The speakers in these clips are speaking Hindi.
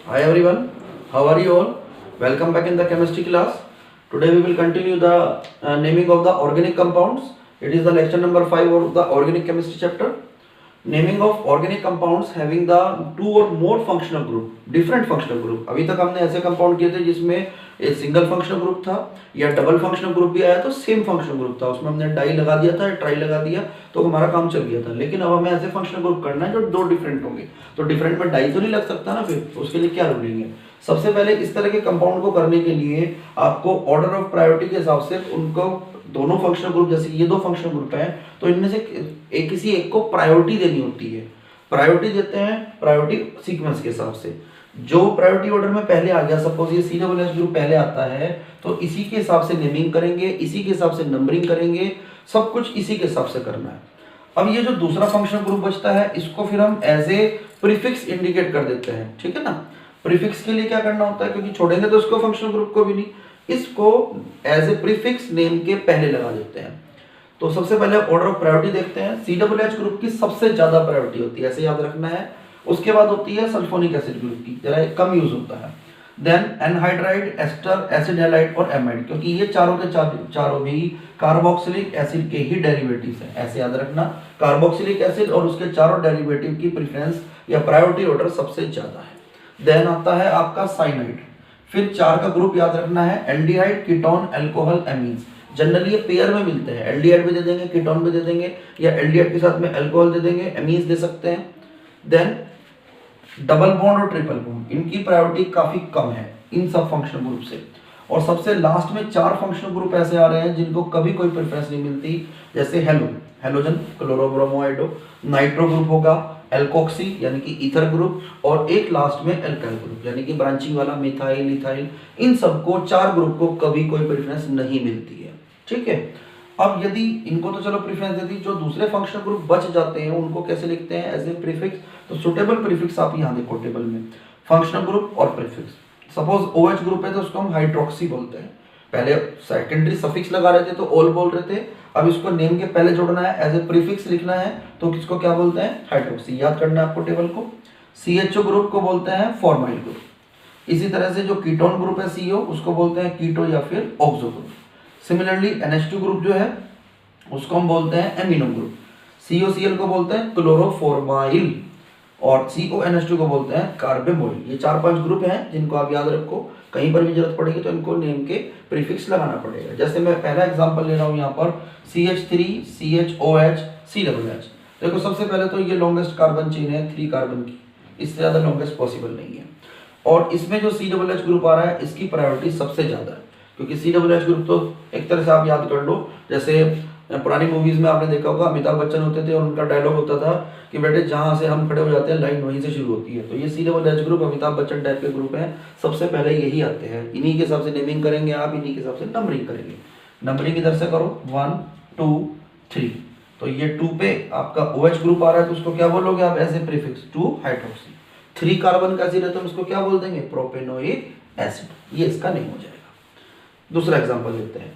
Hi everyone, how are you all? Welcome back in the chemistry class. Today we will continue the naming of the organic compounds. It is the lecture number 5 of the organic chemistry chapter. Naming of organic compounds having the two or more functional group, different functional group. अभी तक हमने ऐसे कंपाउंड किए थे जिसमें एक सिंगल फंक्शनल ग्रुप था या डबल फंक्शनल ग्रुप भी आया तो सेम फंक्शनल ग्रुप था, उसमें हमने डाई लगा दिया था, ट्राई लगा दिया तो हमारा काम चल गया था। लेकिन अब हमें ऐसे फंक्शनल ग्रुप करना है जो दो डिफरेंट होंगे, तो डिफरेंट में डाई तो नहीं लग सकता ना, फिर उसके लिए क्या रूलिंग है। सबसे पहले इस तरह के कंपाउंड को करने के लिए आपको ऑर्डर ऑफ प्रायोरिटी के हिसाब से उनको दोनों फंक्शनल ग्रुप, जैसे ये दो फंक्शनल ग्रुप है तो इनमें से किसी एक को प्रायोरिटी देनी होती है। प्रायोरिटी देते हैं प्रायोरिटी सीक्वेंस के हिसाब से। जो प्रायोरिटी ऑर्डर में पहले आ गया, सपोज ये COOH ग्रुप पहले आता है तो इसी के हिसाब से नेमिंग करेंगे, इसी के हिसाब से नंबरिंग करेंगे, सब कुछ इसी के हिसाब से करना है। अब ये जो दूसरा फंक्शनल ग्रुप बचता है इसको फिर हम एज ए प्रीफिक्स इंडिकेट कर देते हैं, ठीक है ना। प्रीफिक्स के लिए क्या करना होता है, क्योंकि छोड़ेंगे तो इसको फंक्शनल ग्रुप को भी नहीं, इसको एज ए प्रीफिक्स नेम के पहले लगा देते हैं। तो सबसे पहले ऑर्डर ऑफ प्रायोरिटी देखते हैं। COOH ग्रुप की सबसे ज्यादा प्रायोरिटी होती है, ऐसे याद रखना है। उसके बाद होती है सल्फोनिक एसिड ग्रुप की, जरा कम यूज होता है। Then anhydride, ester, acid halide और एमाइड, क्योंकि ये चारों के चारों भी कार्बोक्सिलिक एसिड के ही डेरिवेटिव्स हैं, ऐसे याद रखना। कार्बोक्सिलिक एसिड और उसके चारों डेरिवेटिव की प्रेफरेंस या प्रायोरिटी ऑर्डर सबसे ज्यादा है। देन आता है आपका साइनाइड। फिर चार का ग्रुप याद रखना है, aldehyde, ketone, alcohol, amines. Generally ये पेयर में मिलते हैं, एल्डिहाइड भी दे देंगे, कीटोन भी दे देंगे, या एल्डिहाइड के साथ में अल्कोहल दे देंगे, एमीन्स दे सकते हैं। देन डबल बॉन्ड और ट्रिपल बॉन्ड, इनकी प्रायोरिटी काफी कम है इन सब फंक्शनल ग्रुप से। और सबसे लास्ट में चार फंक्शनल ग्रुप ऐसे आ रहे हैं जिनको कभी कोई प्रेफरेंस नहीं मिलती, जैसे हेलोजन, क्लोरोब्रोमोआइडो, नाइट्रो ग्रुप होगा, एल्कोक्सी यानी कि ईथर ग्रुप, और एक लास्ट में एल्काइल ग्रुप यानी कि ब्रांचिंग वाला मिथाइल, इथाइल। इन सबको चार ग्रुप को कभी कोई प्रेफरेंस नहीं मिलती है, ठीक है। अब यदि इनको तो चलो प्रीफरेंस दे दी, जो दूसरे फंक्शनल ग्रुप बच जाते हैं उनको कैसे लिखते हैं, एज ए प्रीफिक्स। तो सुटेबल प्रीफिक्स आप यहाँ देखो टेबल में, फंक्शनल ग्रुप और प्रीफिक्स। सपोज OH ग्रुप है तो उसको हम हाइड्रोक्सी बोलते हैं, पहले सेकेंडरी सफिक्स लगा रहे थे तो ओल बोल रहे थे, अब इसको नेम के पहले जोड़ना है, एज ए प्रीफिक्स लिखना है तो किसको क्या बोलते हैं, हाइड्रोक्सी। याद करना है आपको टेबल को। CHO ग्रुप को बोलते हैं फॉर्माइल ग्रुप। इसी तरह से जो कीटोन ग्रुप है CO, उसको बोलते हैं कीटो या फिर oxo group. Similarly NH2 group जो है उसको हम बोलते हैं एमिनो ग्रुप। COCl को बोलते हैं क्लोरोफॉर्माइल और CONH2 को बोलते हैं कार्बेमोइल। ये 4-5 ग्रुप हैं जिनको आप याद रखो, कहीं पर भी जरूरत पड़ेगी तो इनको नेम के प्रीफिक्स लगाना पड़ेगा। जैसे मैं पहला एग्जांपल ले रहा हूँ यहाँ पर CH3, CHOH, COOH। देखो सबसे पहले तो ये लॉन्गेस्ट कार्बन चेन है 3 कार्बन की, इससे ज्यादा लॉन्गेस्ट पॉसिबल नहीं है। और इसमें जो COOH ग्रुप आ रहा है इसकी प्रायोरिटी सबसे ज्यादा है, क्योंकि COOH ग्रुप तो एक तरह से आप याद कर लो, जैसे पुरानी मूवीज में आपने देखा होगा अमिताभ बच्चन होते थे और उनका डायलॉग होता था कि बेटे जहां से हम खड़े हो जाते हैं लाइन वहीं से शुरू होती है। तो ये COOH group Amitabh Bachchan type के ग्रुप हैं, सबसे पहले यही आते हैं। इन्हीं के हिसाब से नेमिंग करेंगे आप, इन्हीं के हिसाब से नंबरिंग करेंगे। नंबरिंग इधर से करो 1 2 3, तो ये 2 पे आपका OH ग्रुप आ रहा है तो उसको क्या बोलोगे आप, as a prefix 2 hydroxy. 3 carbon का एसिड है तो उसको क्या बोल देंगे, प्रोपेनोइक एसिड। ये इसका नेम हो जाएगा। दूसरा एग्जांपल लेते हैं,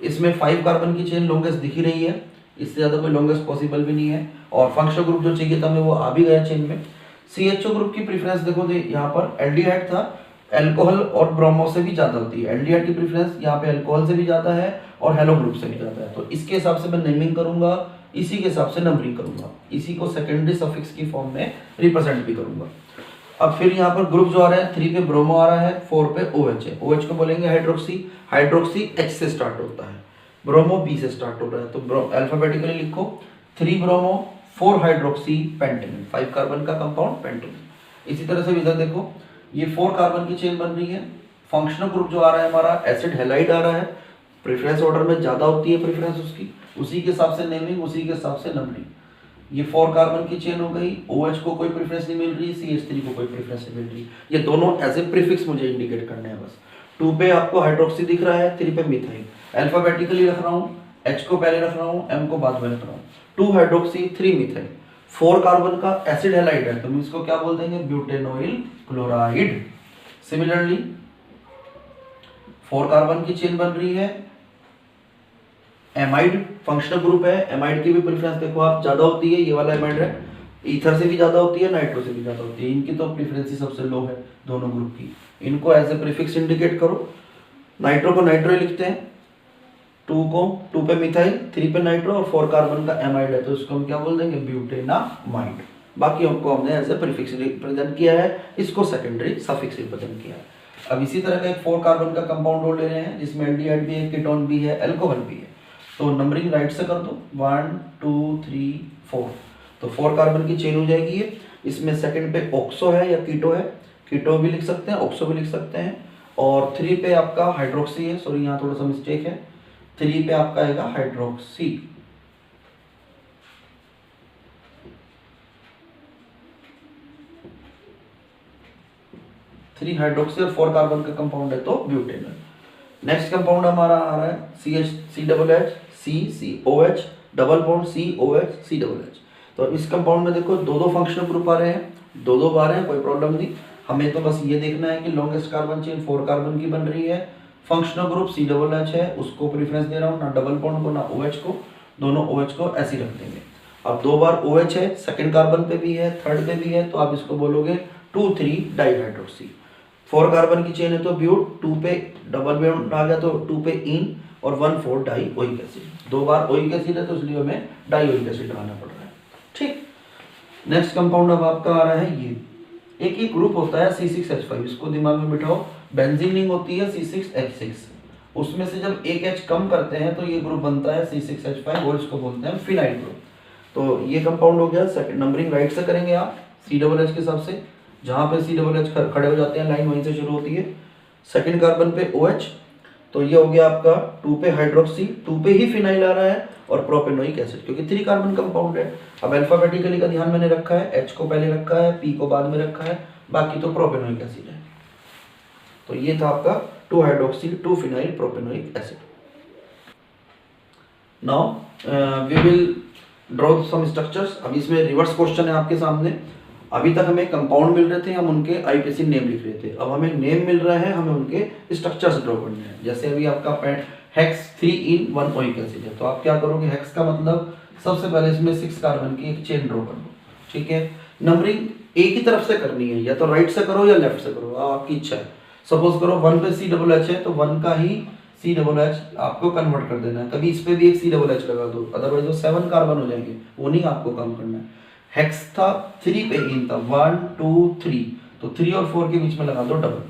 इसमें 5 कार्बन की चेन लॉन्गेस्ट दिख ही रही है, इससे ज्यादा कोई लॉन्गेस्ट पॉसिबल भी नहीं है, और फंक्शनल ग्रुप जो चाहिए था हमें वो आ भी गया चेन में। CHO ग्रुप की प्रेफरेंस देखो यहाँ पर एल्डिहाइड था, अल्कोहल और ब्रोमो से भी ज्यादा होती है। एल्डिहाइड की प्रेफरेंस यहाँ पे अल्कोहल से भी ज्यादा है और हेलो ग्रुप से भी ज्यादा है, तो इसके हिसाब से मैं नेमिंग करूंगा, इसी के हिसाब से नंबरिंग करूंगा, इसी को सेकेंडरी सफिक्स की फॉर्म में रिप्रेजेंट भी करूंगा। अब फिर यहाँ पर ग्रुप जो आ रहा है 3 पे ब्रोमो आ रहा है, 4 पे OH है, OH को बोलेंगे हाइड्रोक्सी। हाइड्रोक्सी H से स्टार्ट होता है, ब्रोमो B से स्टार्ट हो रहा है, तो अल्फाबेटिकली लिखो 3 ब्रोमो 4 हाइड्रोक्सी पेंटेन, 5 कार्बन का कंपाउंड पेंटेन। इसी तरह से इधर देखो ये 4 कार्बन की चेन बन रही है। फंक्शनल ग्रुप जो आ रहा है हमारा एसिड हैलाइड आ रहा है, प्रेफरेंस ऑर्डर में ज्यादा होती है प्रेफरेंस उसकी, उसी के हिसाब से नेमिंग, उसी के हिसाब से नंबरिंग। ये 4 कार्बन की चेन हो गई, OH को कोई प्रेफरेंस नहीं मिल रही, CH3 को कोई प्रेफरेंस नहीं मिल रही, ये दोनों एज ए प्रीफिक्स मुझे इंडिकेट करने हैं बस। 2 पे आपको हाइड्रोक्सी दिख रहा है, 3 पे मिथाइल। अल्फाबेटिकली रख रहा हूँ, H को पहले रख रहा हूँ, M को बाद में रख रहा हूँ। 2 हाइड्रोक्सी 3 मिथाइल, 4 कार्बन का एसिड हैलाइड है तो हम इसको क्या बोल देंगे, ब्यूटेनोइल क्लोराइड। सिमिलरली 4 कार्बन की चेन बन रही है, एमाइड फंक्शनल ग्रुप है, एमाइड की भी प्रेफरेंस देखो आप ज्यादा होती है, ये वाला एमाइड है ईथर से भी ज़्यादा होती है, नाइट्रो से भी ज़्यादा होती है। इनकी तो प्रेफरेंस सबसे लो है दोनों ग्रुप की। इनको एज ए प्रीफिक्स इंडिकेट करो। नाइट्रो को नाइट्रो ही लिखते हैं, 2 पे मिथाइल, 3 पे नाइट्रो और 4 कार्बन का एमाइड है तो इसको हम क्या बोल देंगे, ब्यूटेनामाइड। बाकी हमको हमने एज ए प्रीफिक्स रिप्रेजेंट किया है, इसको सेकेंडरी सफिक्स रिप्रेजेंट किया है। अब इसी तरह का एक 4 कार्बन का कंपाउंड और ले रहे हैं जिसमें एल्डिहाइड भी है, कीटोन भी है, अल्कोहल भी है। तो नंबरिंग राइट से कर दो, 1 2 3 4। तो 4 कार्बन की चेन हो जाएगी ये। इसमें सेकंड पे ऑक्सो है या कीटो है, कीटो भी लिख सकते हैं, ऑक्सो भी लिख सकते हैं। और 3 पे आपका हाइड्रोक्सी है, सॉरी यहाँ थोड़ा सा मिस्टेक है, 3 पे आपका आएगा हाइड्रोक्सी। थ्री हाइड्रोक्सी और 4 कार्बन का कंपाउंड है तो ब्यूटेनॉल। नेक्स्ट कंपाउंड हमारा आ रहा है CH COH double bond COH COH। तो इस कंपाउंड में देखो दो फंक्शनल ग्रुप आ रहे हैं, दो बार हैं, कोई प्रॉब्लम नहीं। हमें तो बस ये देखना है कि लॉन्गेस्ट कार्बन चेन 4 कार्बन की बन रही है, फंक्शनल ग्रुप COH है, उसको प्रेफरेंस दे रहा हूँ, ना डबल बॉन्ड को ना OH को, दोनों OH को ऐसे ही रख देंगे। अब 2 बार OH है, सेकंड कार्बन पे भी है, थर्ड पे भी है, तो आप इसको बोलोगे 2,3 डाइहाइड्रोक्सी। 4 कार्बन की चेन है तो ब्यूट, 2 पे डबल बॉन्ड आ गया तो 2 पे इन और 1,4 डाई ओइक एसिड। 2 बार ओइक एसिड है तो इसलिए हमें डाई ओइक एसिड लगाना पड़ रहा है। ठीक, नेक्स्ट कंपाउंड अब आपका आ रहा है ये, एक ही ग्रुप होता है C6H5, इसको दिमाग में बिठाओ। बेंजीन रिंग होती है C6H6, उसमें से जब एक H कम करते हैं तो ये ग्रुप बनता है C6H5 और इसको बोलते हैं फिनाइल ग्रुप। तो ये कंपाउंड हो गया। सेकंड नंबरिंग राइट से करेंगे आप COH के हिसाब से, जहाँ पे COH खड़े हो जाते हैं लाइन वहीं से शुरू होती है। सेकंड कार्बन पे OH, तो ये हो गया आपका 2 पे हाइड्रोक्सी, 2 पे ही फिनाइल आ रहा है और प्रोपेनोइक एसिड, क्योंकि 3 कार्बन कंपाउंड है। अब अल्फाबेटिकली का ध्यान मैंने रखा है, H को पहले रखा है, P को बाद में रखा है, बाकी तो प्रोपेनोइक एसिड है। तो ये था आपका 2 hydroxy 2 phenyl propanoic acid. Now we will draw some structures. अब इसमें रिवर्स क्वेश्चन है आपके सामने। अभी तक हमें कंपाउंड मिल रहे थे, हम उनके आईपीसी नेम लिख रहे थे, अब हमें नेम मिल रहा है, हमें उनके स्ट्रक्चर्स ड्रॉ करने हैं। जैसे अभी आपका हेक्स 3 in 1 ओइक एसिड है, तो आप क्या करोगे, हेक्स का मतलब सबसे पहले इसमें 6 कार्बन की एक चेन ड्रॉ कर दो। ठीक है, नंबरिंग एक ही तरफ से करनी है, या तो राइट से करो या लेफ्ट से करो, आपकी इच्छा है। सपोज करो 1 पे COH है तो 1 का ही COH आपको कन्वर्ट कर देना है, कभी इस पे भी एक COH लगा दो, अदरवाइज वो 7 कार्बन हो जाएंगे, वो नहीं आपको काम करना है। हेक्स था 3 पे इन था, 1 2 3, तो 3 और 4 के बीच में लगा दो double.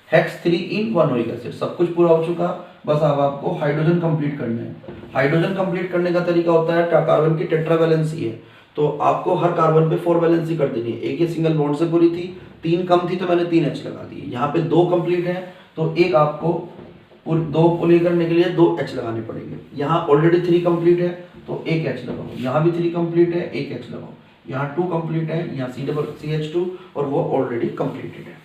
Hex 3 in 1 oic acid, सब कुछ पूरा हो चुका, बस अब आपको हाइड्रोजन कंप्लीट करने हैं। हाइड्रोजन कंप्लीट करने का तरीका होता है, कार्बन की टेट्रा वैलेंसी है तो आपको हर कार्बन पे 4 वैलेंसी कर देनी है। एक ही सिंगल बॉन्ड से पूरी थी, 3 कम थी तो मैंने 3 H लगा दी। यहाँ पे 2 कंप्लीट है तो एक आपको 2 पूरी करने के लिए 2 H लगाने पड़ेंगे। यहाँ ऑलरेडी 3 कंप्लीट है तो 1 H लगाओ, यहाँ भी 3 कंप्लीट है 1 H लगाओ, यहाँ 2 कंप्लीट है, यहाँ CH2 और वो ऑलरेडी कंप्लीटेड है।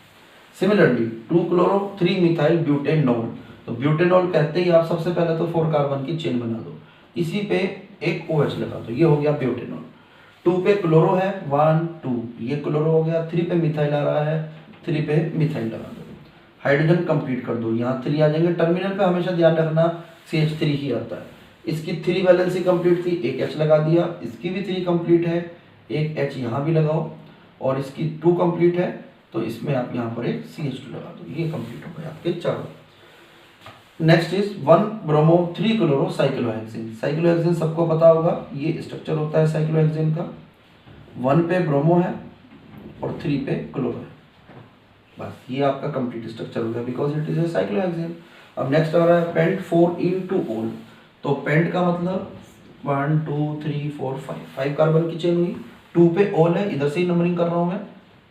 सिमिलरली 2 क्लोरो 3 मिथाइल ब्यूटेनॉल, तो ब्यूटेनॉल कहते ही आप सबसे पहले तो 4 कार्बन की चेन बना दो, इसी पे एक OH लगा दो, ये हो गया ब्यूटेनॉल। 2 पे क्लोरो है 1 2, ये क्लोरो हो गया। 3 पे मिथाइल आ रहा है, 3 पे मिथाइल लगा दो, हाइड्रोजन कंप्लीट कर दो, यहाँ 3 आ जाएंगे। टर्मिनल पे हमेशा ध्यान रखना CH3 ही आता है। इसकी 3 वैलेंसी कंप्लीट थी, 1 H लगा दिया, इसकी भी 3 कंप्लीट है, 1 H यहाँ भी लगाओ, और इसकी 2 कंप्लीट है तो इसमें आप यहाँ पर एक CH2 लगा दो, ये कंप्लीट हो गए आपके चारों। Next is 1 bromo 3 chloro cyclohexane. Cyclohexane सबको पता होगा, ये स्ट्रक्चर होता है साइक्लोहेक्सेन का। 1 पे ब्रोमो है और 3 पे क्लोरो है, बस ये आपका कंप्लीट स्ट्रक्चर हो गया, because it is a cyclohexane. अब नेक्स्ट आ रहा है पेंट 4 in 2 ओल, तो पेंट का मतलब 1 2 3 4 5 कार्बन की चेन हुई। 2 पे ओल है, इधर से ही नंबरिंग कर रहा हूँ मैं,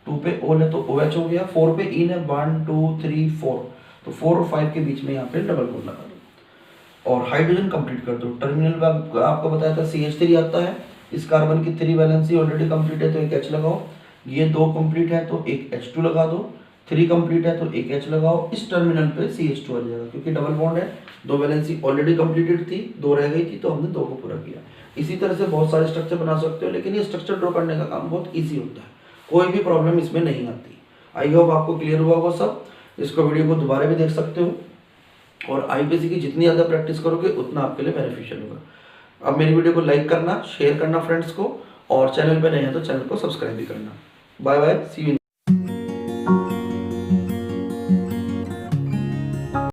2 पे ओल है तो OH हो गया। 4 पे इन है 1 2 3 4, तो 4 और 5 के बीच में यहाँ पे डबल बॉन्ड लगा दो और हाइड्रोजन कंप्लीट कर दो। टर्मिनल पे आपको बताया था CH3 आता है, इस कार्बन की 3 वैलेंसी ऑलरेडी कंप्लीट है तो एक H लगाओ, ये 2 कंप्लीट है तो एक H2 लगा दो, 3 कंप्लीट है तो एक H लगाओ। इस टर्मिनल पे CH2 आ जाएगा क्योंकि डबल बॉन्ड है, 2 वैलेंसी ऑलरेडी कंप्लीटेड थी, 2 रह गई थी तो हमने 2 को पूरा किया। इसी तरह से बहुत सारे स्ट्रक्चर बना सकते हो, लेकिन ये स्ट्रक्चर ड्रॉ करने का काम बहुत ईजी होता है, कोई भी प्रॉब्लम इसमें नहीं आती। आई होप आपको क्लियर हुआ होगा सब। इसको वीडियो को दोबारा भी देख सकते हो, और आईपीसी की जितनी ज़्यादा प्रैक्टिस करोगे उतना आपके लिए बेनिफिशियल होगा। अब मेरी वीडियो को लाइक करना, शेयर करना फ्रेंड्स को, और चैनल पे नए हैं तो चैनल को सब्सक्राइब भी करना। Bye bye, see you.